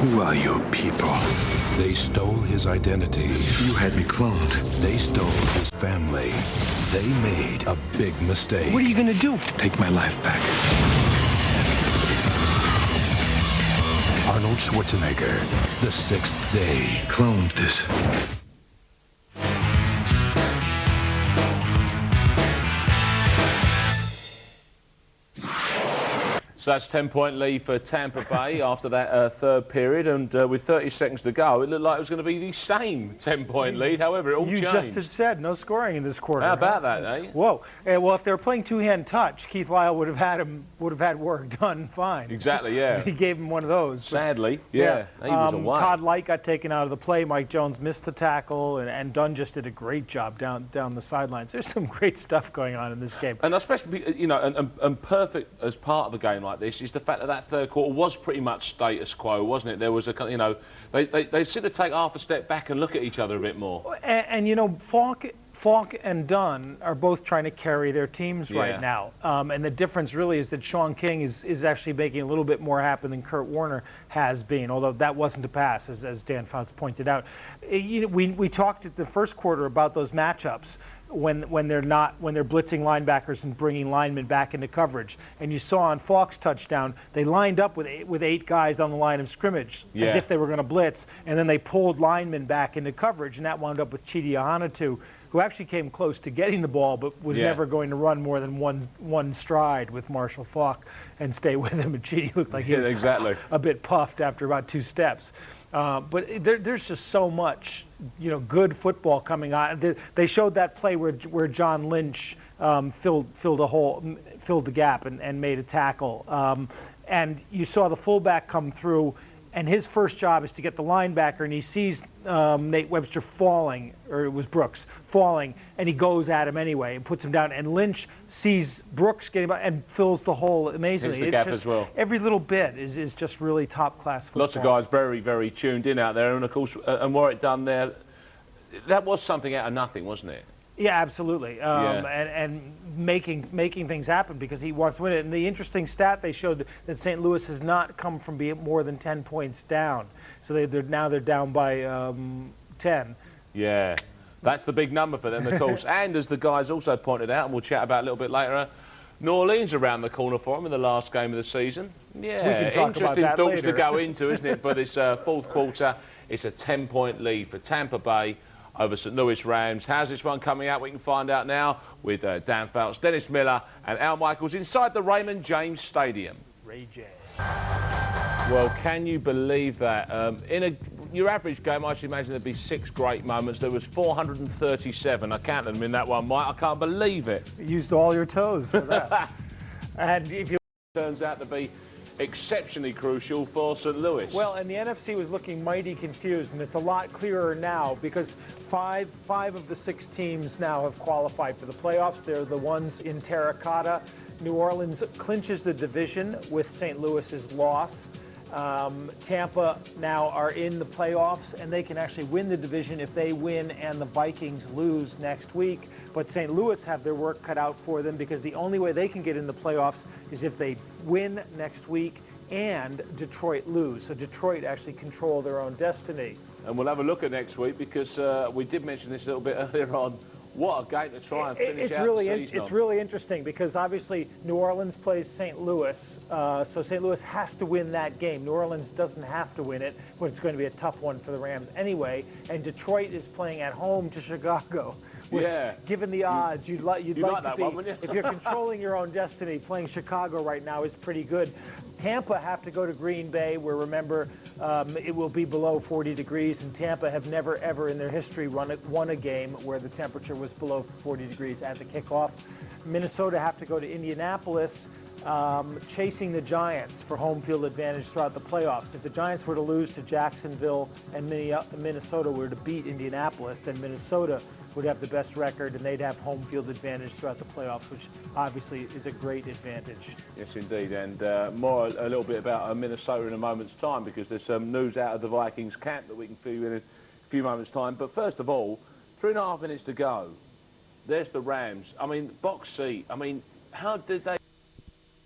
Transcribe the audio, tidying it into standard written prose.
Who are you people? They stole his identity. You had me cloned. They stole his family. They made a big mistake. What are you gonna do? Take my life back. Arnold Schwarzenegger, The Sixth Day. Cloned this. So that's 10-point lead for Tampa Bay after that third period, and with 30 seconds to go, it looked like it was going to be the same 10-point lead. However, it all changed. You just had said no scoring in this quarter. How about that, eh? Whoa. Well, if they were playing two-hand touch, Keith Lyle would have had work done fine. Exactly, yeah. He gave him one of those. Sadly, yeah. He was away. Todd Light got taken out of the play. Mike Jones missed the tackle, and Dunn just did a great job down the sidelines. There's some great stuff going on in this game. And especially, you know, and perfect as part of a game like this is the fact that that third quarter was pretty much status quo, wasn't it? There was a, you know, they seemed to take half a step back and look at each other a bit more. And you know, Falk and Dunn are both trying to carry their teams right now. And the difference really is that Sean King is actually making a little bit more happen than Kurt Warner has been, although that wasn't a pass, as Dan Fouts pointed out. You know, we talked at the first quarter about those matchups when they're blitzing linebackers and bringing linemen back into coverage. And you saw on Falk's touchdown, they lined up with eight guys on the line of scrimmage as if they were going to blitz, and then they pulled linemen back into coverage, and that wound up with Chidi Ahanatu, who actually came close to getting the ball, but was never going to run more than one stride with Marshall Faulk and stay with him. And Chidi looked like he was a bit puffed after about 2 steps. But there's just so much, you know, good football coming on. They showed that play where John Lynch filled the gap and made a tackle. And you saw the fullback come through, and his first job is to get the linebacker, and he sees Nate Webster falling, or it was Brooks, falling, and he goes at him anyway and puts him down. And Lynch sees Brooks getting by and fills the hole amazingly. Hits the gap as well. Every little bit is just really top-class football. Lots of guys very, very tuned in out there, and of course, and Warwick Dunn there, that was something out of nothing, wasn't it? Yeah, absolutely. And making things happen because he wants to win it. And the interesting stat they showed that St. Louis has not come from being more than 10 points down. So they're down by 10. Yeah, that's the big number for them, of course. And as the guys also pointed out, and we'll chat about a little bit later, New Orleans around the corner for them in the last game of the season. Yeah, interesting thoughts to go into, isn't it? For this fourth quarter, it's a 10-point lead for Tampa Bay over St. Louis Rams. How's this one coming out? We can find out now with Dan Fouts, Dennis Miller and Al Michaels inside the Raymond James Stadium. Ray J. Well, can you believe that? In your average game, I should imagine there'd be 6 great moments. There was 437. I counted them in that one, Mike. I can't believe it. You used all your toes for that. And if you turns out to be exceptionally crucial for St. Louis. Well, and the NFC was looking mighty confused, and it's a lot clearer now because five of the 6 teams now have qualified for the playoffs. They're the ones in terracotta. New Orleans clinches the division with St. Louis's loss. Tampa now are in the playoffs, and they can actually win the division if they win and the Vikings lose next week. But St. Louis have their work cut out for them because the only way they can get in the playoffs is if they win next week and Detroit lose. So Detroit actually control their own destiny. And we'll have a look at next week because we did mention this a little bit earlier on. What a game to try and finish out the season. It's really interesting because obviously New Orleans plays St. Louis, so St. Louis has to win that game. New Orleans doesn't have to win it, but it's going to be a tough one for the Rams anyway. And Detroit is playing at home to Chicago. Given the odds, you'd like to be, one, wouldn't you? if you're controlling your own destiny, playing Chicago right now is pretty good. Tampa have to go to Green Bay, where, remember, it will be below 40 degrees, and Tampa have never, ever in their history won a game where the temperature was below 40 degrees at the kickoff. Minnesota have to go to Indianapolis, chasing the Giants for home field advantage throughout the playoffs. If the Giants were to lose to Jacksonville and Minnesota were to beat Indianapolis, then Minnesota would have the best record, and they'd have home field advantage throughout the playoffs, which obviously is a great advantage. Yes, indeed, and a little bit about Minnesota in a moment's time because there's some news out of the Vikings camp that we can fill you in a few moments' time. But first of all, 3.5 minutes to go. There's the Rams. I mean, box seat. I mean, how did they...